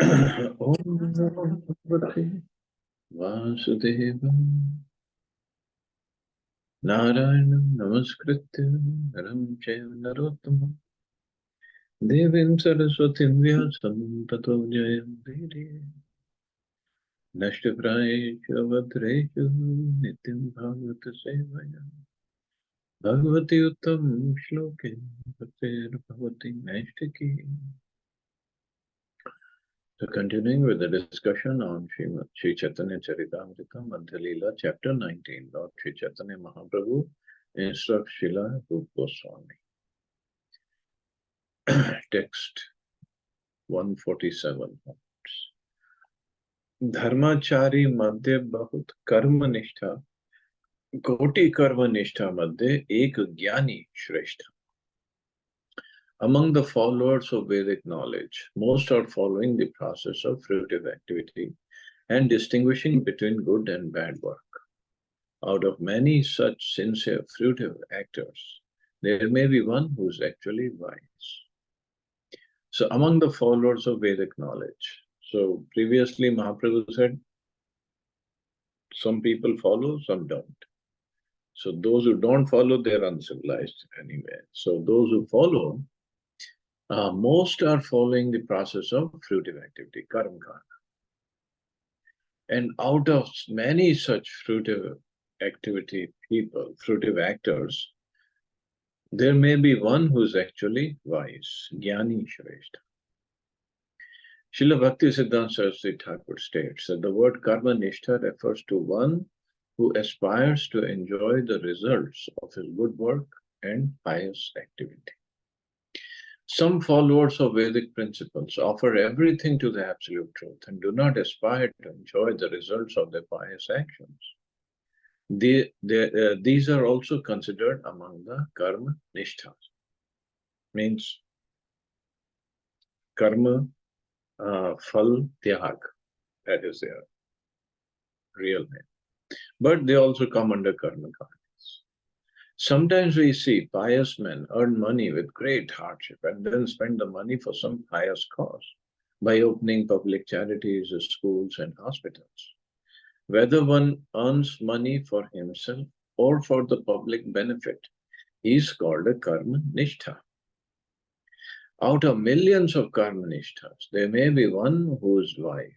Om Namo Bhagavate Vasudevaya Narayanam Namaskritya Naram Chaiva Narottamam Devim Saraswatim Vyasam Tato Jayam Nashtaprayeshu Avadreshu Nityam Bhagavata Sevaya Bhagavati Uttam Shloke Bhaktir Bhavati Naishtaki. So continuing with the discussion on Sri Chaitanya Charitamrita, Madhya Lila, chapter 19, Lord Sri Chaitanya Mahaprabhu instructs Srila Rupa Goswami. Text 147. Dharmachari madhya bahut karma nishtha, koti karma nishtha madhya ek jnani shrestha. Among the followers of Vedic knowledge, most are following the process of fruitive activity and distinguishing between good and bad work. Out of many such sincere, fruitive actors, there may be one who is actually wise. So among the followers of Vedic knowledge, so previously Mahaprabhu said, some people follow, some don't. So those who don't follow, they're uncivilized anyway. So those who follow, most are following the process of fruitive activity, karma. And out of many such fruitive activity people, fruitive actors, there may be one who's actually wise, Jnani Shrestha. Srila Bhakti Siddhanta Saraswati Thakur states that the word karma nishtha refers to one who aspires to enjoy the results of his good work and pious activity. Some followers of Vedic principles offer everything to the absolute truth and do not aspire to enjoy the results of their pious actions. These are also considered among the karma nisthas. Means karma phal tyag, that is their real name. But they also come under karma khandis. Sometimes we see pious men earn money with great hardship and then spend the money for some pious cause by opening public charities, schools, and hospitals. Whether one earns money for himself or for the public benefit is called a karma nishtha. Out of millions of karma nishthas, there may be one who is wise.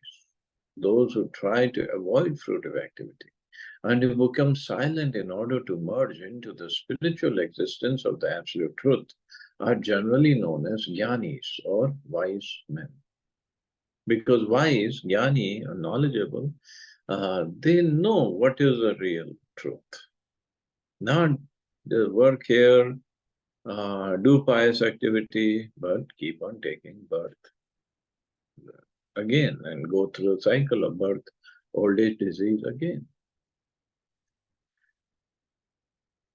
Those who try to avoid fruitive activity and who become silent in order to merge into the spiritual existence of the absolute truth are generally known as jnanis or wise men. Because wise, jnani, are knowledgeable, they know what is the real truth. Not the work here, do pious activity, but keep on taking birth again and go through a cycle of birth, old age, disease again.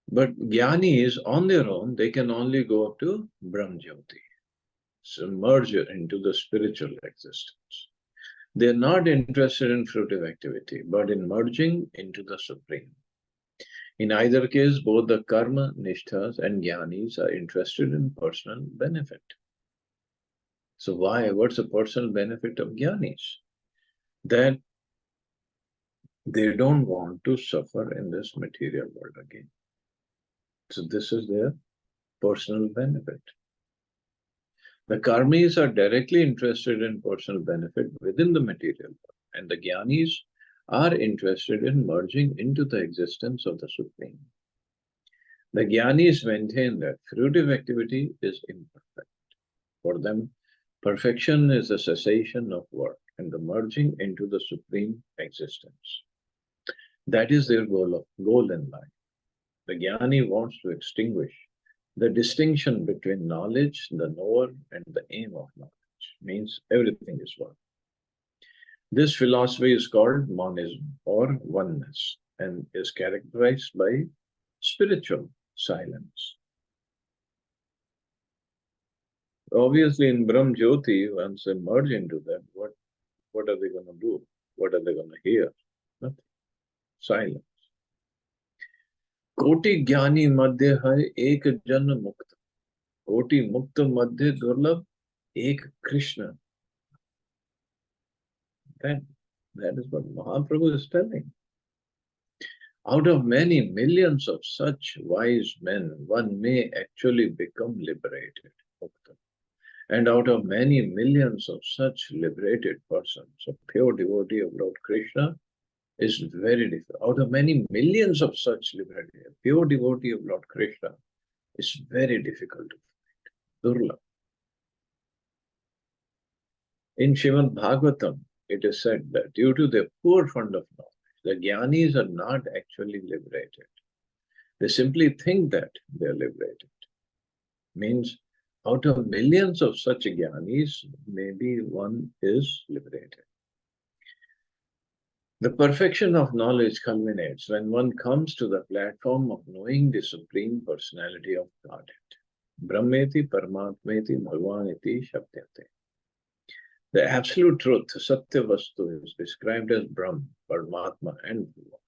But jnanis on their own, they can only go up to Brahm Jyoti, so merge into the spiritual existence. They're not interested in fruitive activity, but in merging into the Supreme. In either case, both the karma nishthas and jnanis are interested in personal benefit. So why? What's the personal benefit of jnanis? That they don't want to suffer in this material world again. So this is their personal benefit. The karmis are directly interested in personal benefit within the material world, and the jnanis are interested in merging into the existence of the Supreme. The jnanis maintain that fruitive activity is imperfect. For them, perfection is the cessation of work and the merging into the Supreme existence. That is their goal in life. The jnani wants to extinguish the distinction between knowledge, the knower, and the aim of knowledge. Means everything is one. This philosophy is called monism or oneness and is characterized by spiritual silence. Obviously, in Brahm Jyoti, once they merge into that, what are they going to do? What are they going to hear? Nothing. Silence. कोटि ज्ञानी मध्य है एक जन मुक्त, कोटि मुक्त मध्य दुर्लभ एक Krishna. friend. That is what Mahaprabhu is telling. Out of many millions of such wise men, one may actually become liberated. And out of many millions of such liberated persons, a pure devotee of Lord Krishna is very difficult. Out of many millions of such liberated, a pure devotee of Lord Krishna is very difficult to find. Durlabh. In Srimad Bhagavatam, it is said that due to their poor fund of knowledge, the jnanis are not actually liberated. They simply think that they are liberated. Means out of millions of such jnanis, maybe one is liberated. The perfection of knowledge culminates when one comes to the platform of knowing the Supreme Personality of Godhead. Brahmeti Paramatmeti Bhagavaniti Shabdyate. The absolute truth, Satya Vastu, is described as Brahm, Paramatma, and Bhagavan.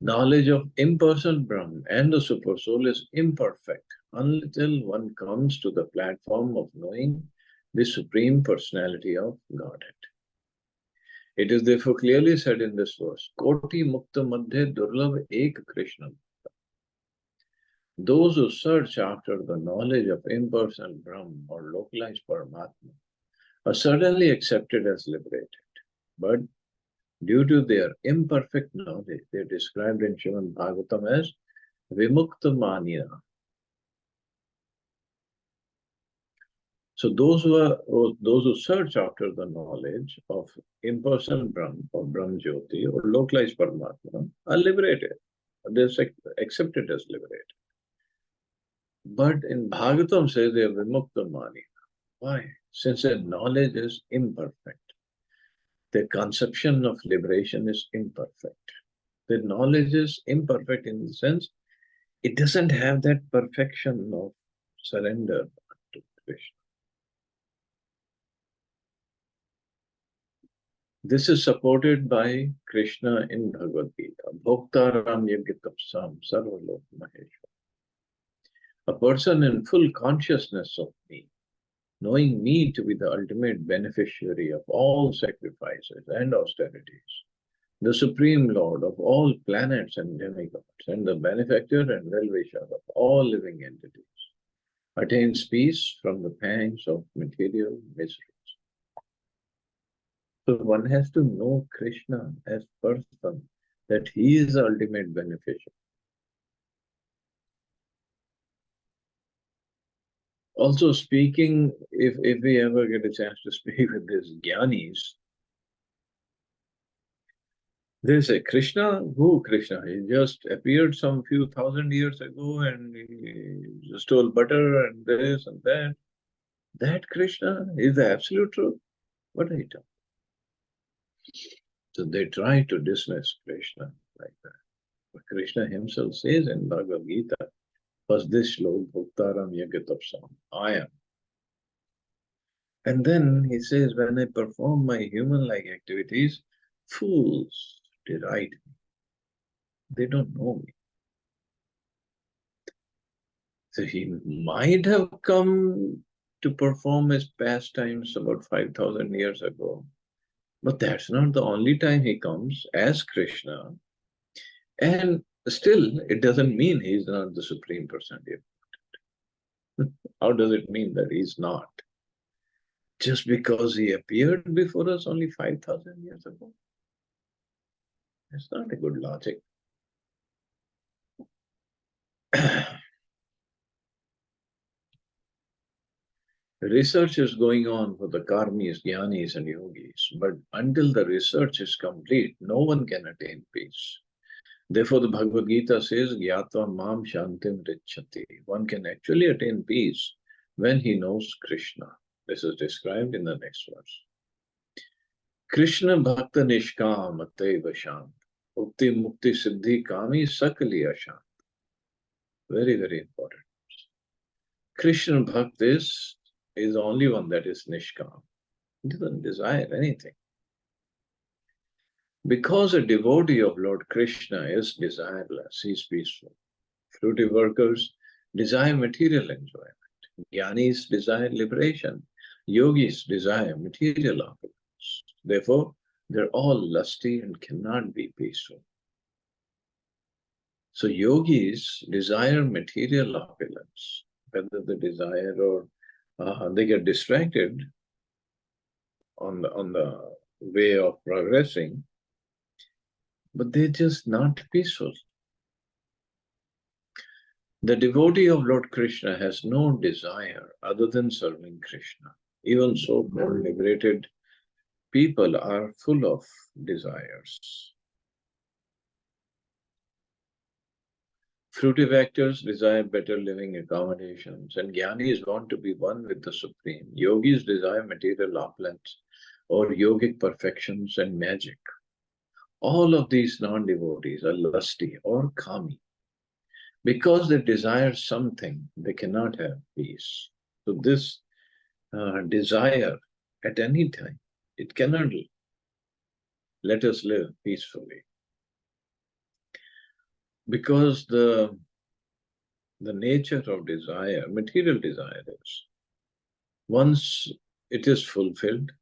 Knowledge of impersonal Brahm and the Supersoul is imperfect until one comes to the platform of knowing the Supreme Personality of Godhead. It is therefore clearly said in this verse, Koti Mukta Madhya Durlabh Ek Krishna. Those who search after the knowledge of impersonal Brahm or localized Paramatma are certainly accepted as liberated. But due to their imperfect knowledge, they are described in Srimad Bhagavatam as Vimukta Manya. So those who search after the knowledge of impersonal Brahm or Brahm Jyoti or localized Paramatma are liberated. They are accepted as liberated. But in Bhagavatam says they are Vimukta Manya. Why? Since their knowledge is imperfect. Their conception of liberation is imperfect. Their knowledge is imperfect in the sense it doesn't have that perfection of surrender to Krishna. This is supported by Krishna in Bhagavad Gita. Bhoktaram yagitapsam sarvalok maheshwar. A person in full consciousness of me, knowing me to be the ultimate beneficiary of all sacrifices and austerities, the Supreme Lord of all planets and demigods, and the benefactor and well-wisher of all living entities, attains peace from the pangs of material miseries. So one has to know Krishna as person, that he is the ultimate beneficiary. Also speaking, if we ever get a chance to speak with these jnanis, they say, Krishna, who Krishna? He just appeared some few thousand years ago and he stole butter and this and that. That Krishna is the absolute truth. What are you talking? So they try to dismiss Krishna like that. But Krishna himself says in Bhagavad Gita, first this shlok, Bhuktaram Yagatapsam, I am. And then he says, when I perform my human-like activities, fools deride me. They don't know me. So he might have come to perform his pastimes about 5,000 years ago. But that's not the only time he comes as Krishna. And still, it doesn't mean he's not the Supreme Personality. How does it mean that he's not? Just because he appeared before us only 5,000 years ago? It's not a good logic. Research is going on for the karmis, jnanis, and yogis, but until the research is complete, no one can attain peace. Therefore, the Bhagavad Gita says, Gyatva mam shantim richati. One can actually attain peace when he knows Krishna. This is described in the next verse. Krishna bhakta nishkam ateva shant. Ukti mukti siddhi kami sakali ashant. Very, very important. Krishna bhakta is the only one that is nishkam. He doesn't desire anything. Because a devotee of Lord Krishna is desireless, he is peaceful. Fruity workers desire material enjoyment. Jnanis desire liberation. Yogis desire material opulence. existence. Therefore, they're all lusty and cannot be peaceful. So yogis desire material opulence, whether they desire or they get distracted on the way of progressing, but they're just not peaceful. The devotee of Lord Krishna has no desire other than serving Krishna. Even so, liberated people are full of desires. Fruitive actors desire better living accommodations, and jnanis want to be one with the Supreme. Yogis desire material opulence or yogic perfections and magic. All of these non-devotees are lusty or kami. Because they desire something, they cannot have peace. So this desire at any time, it cannot let us live peacefully. Because the nature of desire, material desire is, once it is fulfilled,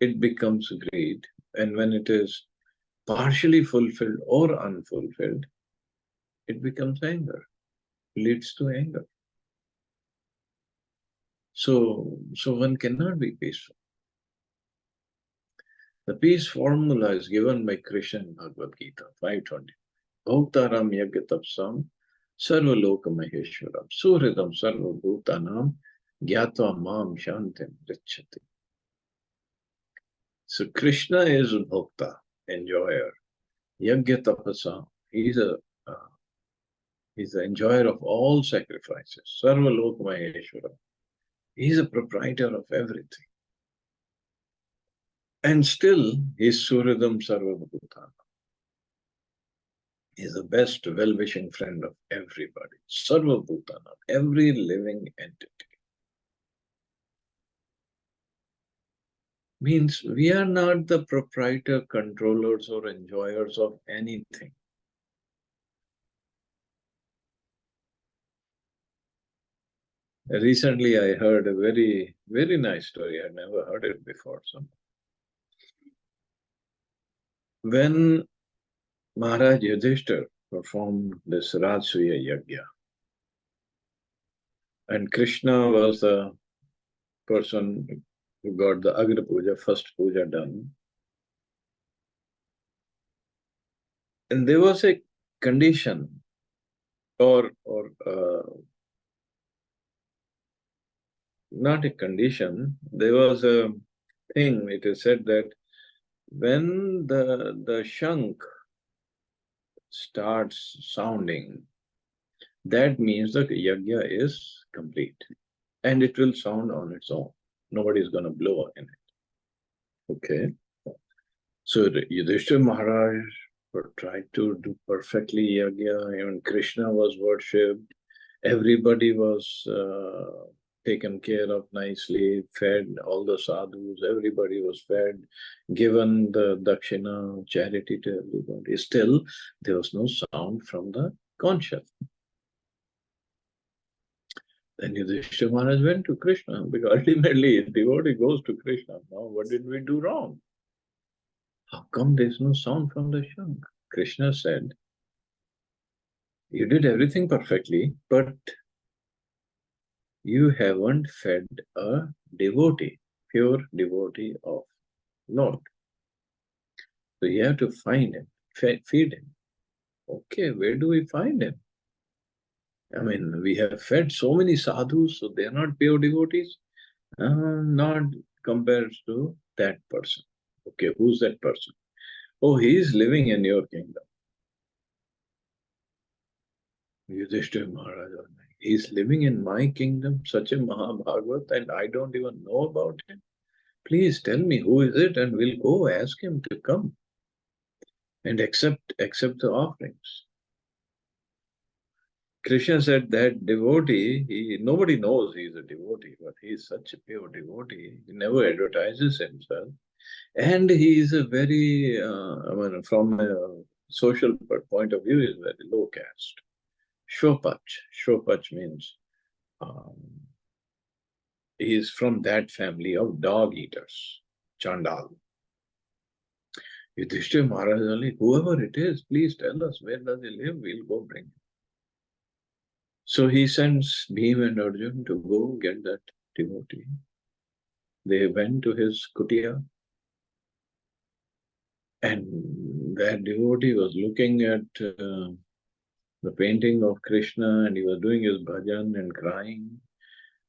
it becomes greed. And when it is partially fulfilled or unfulfilled, it becomes anger, leads to anger. So one cannot be peaceful. The peace formula is given by Krishna in Bhagavad Gita 520. Bhoktaram yagyatapsam sarvaloka maheshwaram suhridam sarvabhutanam gyatva mam shantim richati. So Krishna is bhokta, enjoyer. Yagyatapasa, he's the enjoyer of all sacrifices. Sarvaloka maheshwaram. He's a proprietor of everything. And still, he's Suhridam Sarvabhutanam. He's the best well-wishing friend of everybody. Sarvabhutanam, every living entity. Means we are not the proprietor, controllers, or enjoyers of anything. Recently, I heard a very, very nice story. I'd never heard it before. So, when Maharaj Yudhishthir performed this Rajsuya Yajna, and Krishna was the person who got the Agra Puja, first puja done. And there was a condition or not a condition, there was a thing, it is said that when the shank starts sounding, that means the yajna is complete. And it will sound on its own. Nobody is going to blow in it. Okay. So Yudhishthira Maharaj tried to do perfectly yajna. Even Krishna was worshipped. Everybody was taken care of nicely, fed, all the sadhus, everybody was fed, given the dakshina, charity to everybody. Still, there was no sound from the conch shell. Then Yudhishthira Maharaj went to Krishna, because ultimately devotee goes to Krishna. Now, what did we do wrong? How come there's no sound from the shank? Krishna said, you did everything perfectly, but you haven't fed a devotee, pure devotee of Lord. So you have to find him, feed him. Okay, where do we find him? I mean, we have fed so many sadhus, so they're not pure devotees. Not compared to that person. Okay, who's that person? Oh, he is living in your kingdom. Yudhishthira Maharaj, he's living in my kingdom, such a Mahabhagavat, and I don't even know about him. Please tell me who is it, and we'll go ask him to come and accept the offerings. Krishna said that devotee, nobody knows he's a devotee, but he's such a pure devotee. He never advertises himself. And he is a very, I mean, from a social point of view, is very low caste. Shopach. Shopach means he is from that family of dog eaters. Chandal. Yudhishthira Maharaj is only, whoever it is, please tell us, where does he live? We'll go bring him. So he sends Bhim and Arjun to go get that devotee. They went to his kutia, and that devotee was looking at the painting of Krishna, and he was doing his bhajan and crying.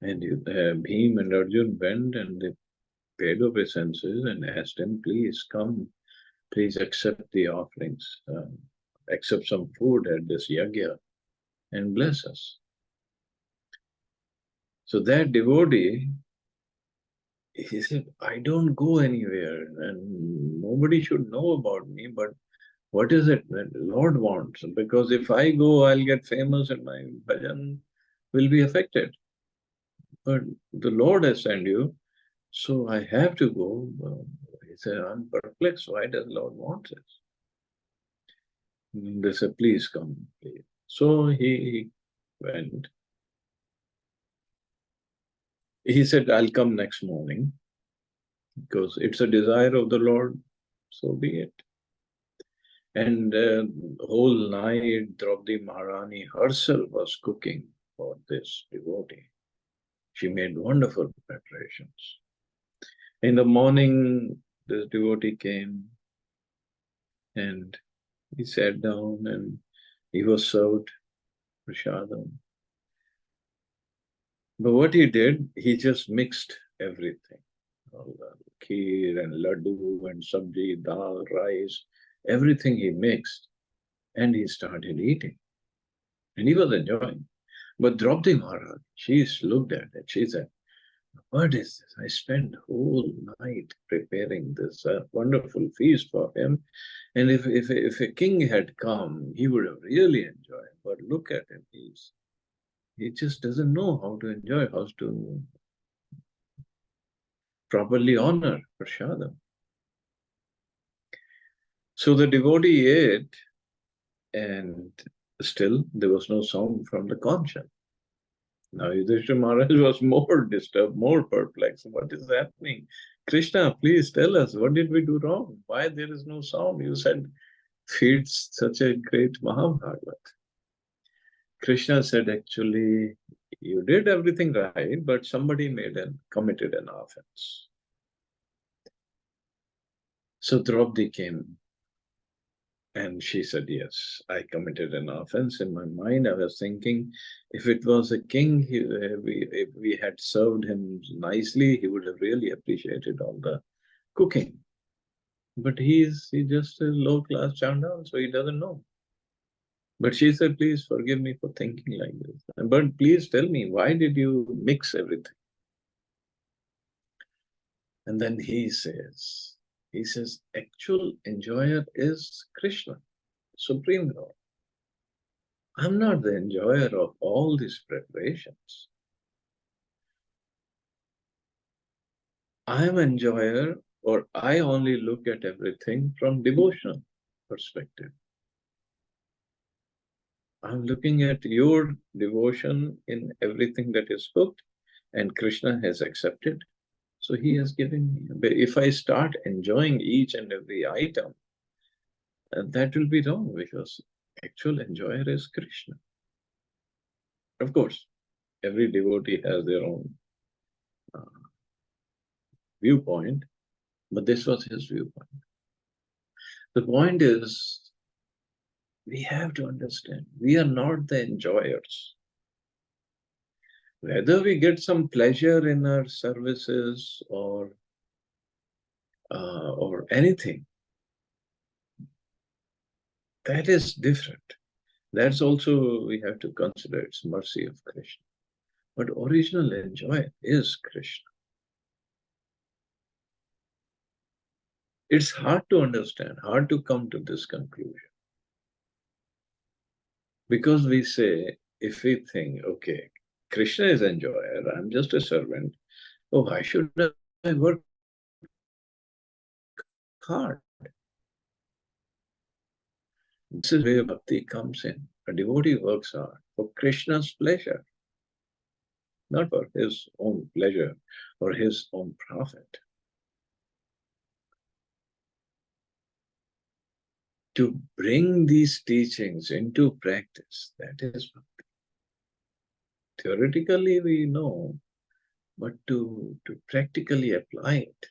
And Bhim and Arjun went and they paid obeisances and asked him, please come, please accept the offerings, accept some food at this yagya and bless us. So that devotee, he said, I don't go anywhere and nobody should know about me, but what is it that the Lord wants? Because if I go, I'll get famous and my bhajan will be affected. But the Lord has sent you, so I have to go. He said, I'm perplexed. Why does the Lord want this? They said, please come, please. So he went. He said, I'll come next morning because it's a desire of the Lord, so be it. And whole night, Draupadi Maharani herself was cooking for this devotee. She made wonderful preparations. In the morning, this devotee came and he sat down and he was served prasadam. But what he did, he just mixed everything. All the kheer and laddu and sabji, dal, rice, everything he mixed. And he started eating. And he was enjoying. But Draupadi Maharaj, she looked at it. She said, what is this? I spent the whole night preparing this wonderful feast for him. And if a king had come, he would have really enjoyed. But look at him. He just doesn't know how to enjoy, how to properly honor prasadam. So the devotee ate, and still there was no sound from the conch shell. Now Yudhishthira Maharaj was more disturbed, more perplexed. What is happening? Krishna, please tell us, what did we do wrong? Why there is no sound? You said, feed such a great Mahabharata. Krishna said, actually, you did everything right, but somebody committed an offense. So Draupadi came and she said, yes, I committed an offense. In my mind, I was thinking, if it was a king, if we had served him nicely, he would have really appreciated all the cooking. But he's just a low-class chandal, so he doesn't know. But she said, please forgive me for thinking like this. But please tell me, why did you mix everything? And then he says, actual enjoyer is Krishna, Supreme Lord. I'm not the enjoyer of all these preparations. I'm enjoyer, or I only look at everything from devotional perspective. I'm looking at your devotion in everything that is cooked, and Krishna has accepted. So he has given me. But if I start enjoying each and every item, that will be wrong, because actual enjoyer is Krishna. Of course, every devotee has their own viewpoint, but this was his viewpoint. The point is, we have to understand, we are not the enjoyers. Whether we get some pleasure in our services or anything, that is different. That's also, we have to consider, it's mercy of Krishna. But original enjoyer is Krishna. It's hard to understand, hard to come to this conclusion. Because we say, if we think, okay, Krishna is enjoyer, I'm just a servant, oh, why should I work hard? This is where bhakti comes in. A devotee works hard for Krishna's pleasure, not for his own pleasure or his own profit. To bring these teachings into practice, that is bhakti. Theoretically we know, but to practically apply it.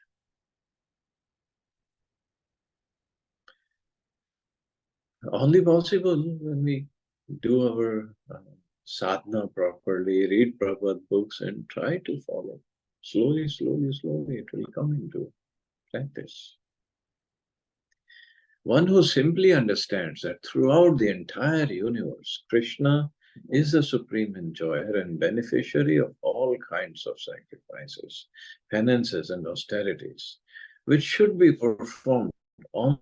Only possible when we do our sadhana properly, read Prabhupada books and try to follow. Slowly, slowly, slowly it will come into practice. One who simply understands that throughout the entire universe, Krishna is the supreme enjoyer and beneficiary of all kinds of sacrifices, penances, and austerities, which should be performed only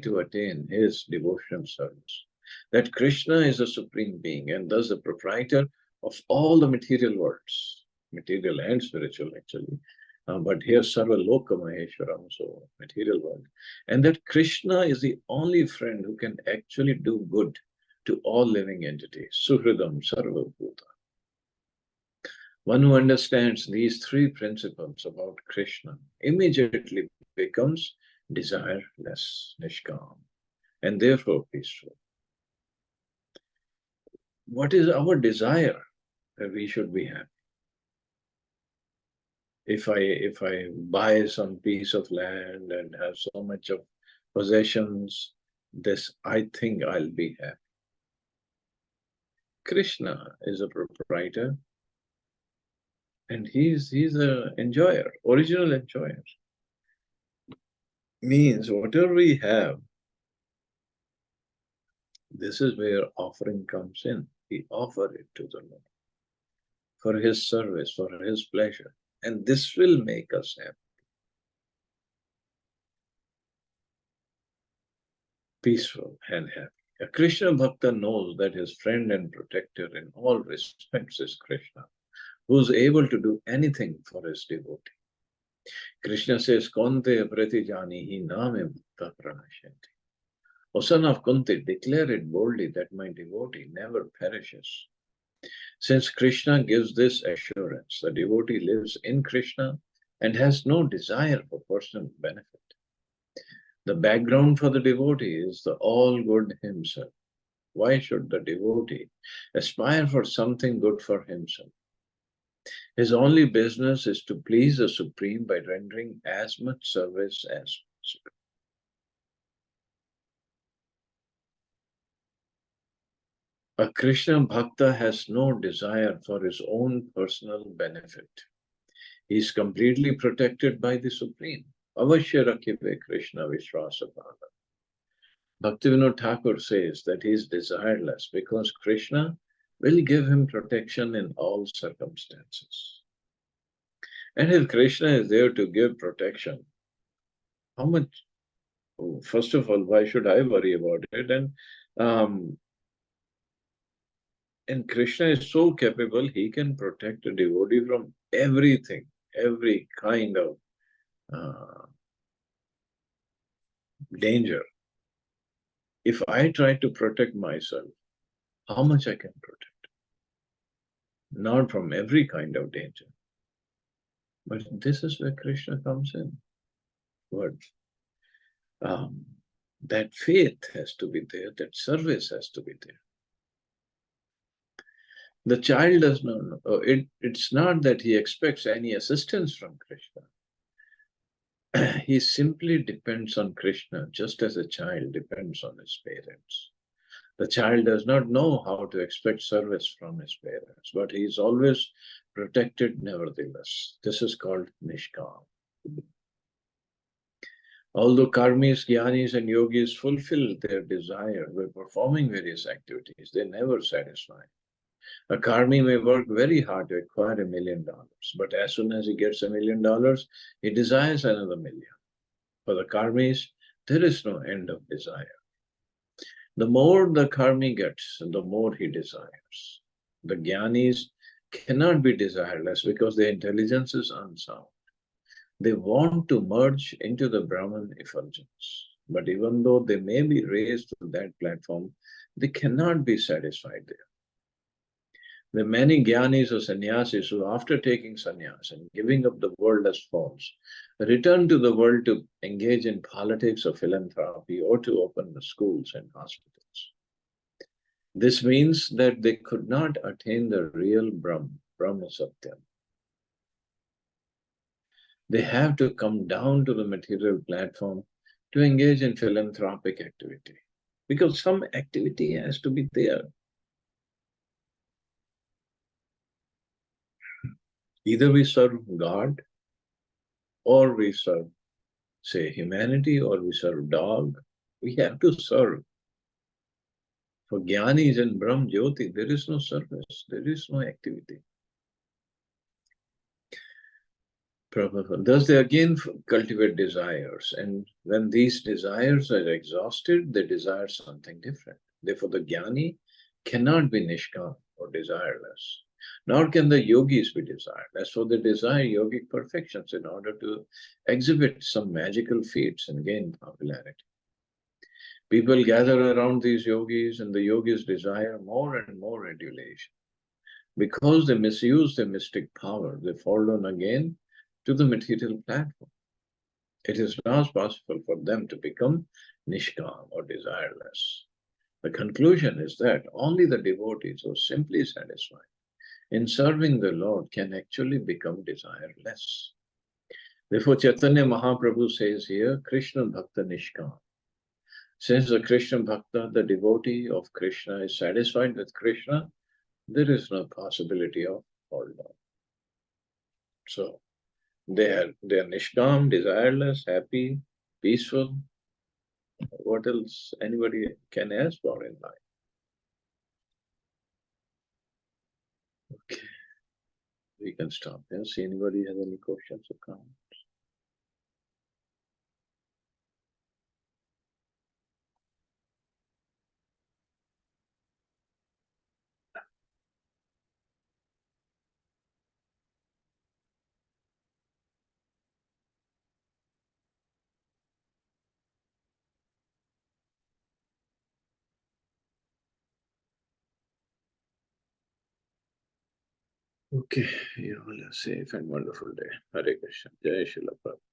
to attain his devotional service. That Krishna is the supreme being and thus the proprietor of all the material worlds, material and spiritual actually. But here Sarva Loka Maheshwaram, so material world. And that Krishna is the only friend who can actually do good to all living entities. Suhridam Sarva Bhuta. One who understands these three principles about Krishna immediately becomes desireless, nishkam, and therefore peaceful. What is our desire? That we should be happy. If I buy some piece of land and have so much of possessions, this I think I'll be happy. Krishna is a proprietor, and he's an enjoyer, original enjoyer. Means whatever we have, this is where offering comes in. We offer it to the Lord for his service, for his pleasure, and this will make us happy. Peaceful and happy. A Krishna Bhakta knows that his friend and protector in all respects is Krishna, who is able to do anything for his devotee. Krishna says, Konte pratijanihi name bhakta pranashanti. O son of Kunti, declare it boldly that my devotee never perishes. Since Krishna gives this assurance, the devotee lives in Krishna and has no desire for personal benefit. The background for the devotee is the all-good himself. Why should the devotee aspire for something good for himself? His only business is to please the Supreme by rendering as much service as possible. A Krishna Bhakta has no desire for his own personal benefit. He is completely protected by the Supreme. Avashya rakhive Krishna Vishwasabhava. Bhaktivinoda Thakur says that he is desireless because Krishna will give him protection in all circumstances. And if Krishna is there to give protection, how much, first of all, why should I worry about it? And Krishna is so capable, he can protect a devotee from everything, every kind of danger. If I try to protect myself, how much I can protect? Not from every kind of danger. But this is where Krishna comes in. What? That faith has to be there, that service has to be there. The child does not know. It's not that he expects any assistance from Krishna. He simply depends on Krishna, just as a child depends on his parents. The child does not know how to expect service from his parents, but he is always protected nevertheless. This is called Nishkam. Although karmis, jnanis, and yogis fulfill their desire by performing various activities, they never satisfy. A karmi may work very hard to acquire $1 million, but as soon as he gets $1 million, he desires another million. For the karmis, there is no end of desire. The more the karmi gets, the more he desires. The jnanis cannot be desireless because their intelligence is unsound. They want to merge into the Brahman effulgence. But even though they may be raised to that platform, they cannot be satisfied there. The many jnanis or sannyasis who, after taking sannyas and giving up the world as forms, return to the world to engage in politics or philanthropy or to open the schools and hospitals. This means that they could not attain the real Brahma Satyam. They have to come down to the material platform to engage in philanthropic activity. Because some activity has to be there. Either we serve God, or we serve, say, humanity, or we serve dog. We have to serve. For Jnanis and Brahm Jyoti, there is no service, there is no activity. Thus, they again cultivate desires, and when these desires are exhausted, they desire something different. Therefore, the Jnani cannot be Nishkam or desireless, nor can the yogis be desireless, for they desire yogic perfections in order to exhibit some magical feats and gain popularity. People gather around these yogis, and the yogis desire more and more adulation. Because they misuse their mystic power, they fall down again to the material platform. It is not possible for them to become nishkam or desireless. The conclusion is that only the devotees who are simply satisfied in serving the Lord can actually become desireless. Therefore, Chaitanya Mahaprabhu says here, Krishna Bhakta Nishkam. Since the Krishna Bhakta, the devotee of Krishna, is satisfied with Krishna, there is no possibility of fall down. So, they are nishkam, desireless, happy, peaceful. What else anybody can ask for in life? Okay, we can stop here. See anybody has any questions or comments? Okay, you all have a safe and wonderful day. Hare Krishna. Jai Shri Prabhupada.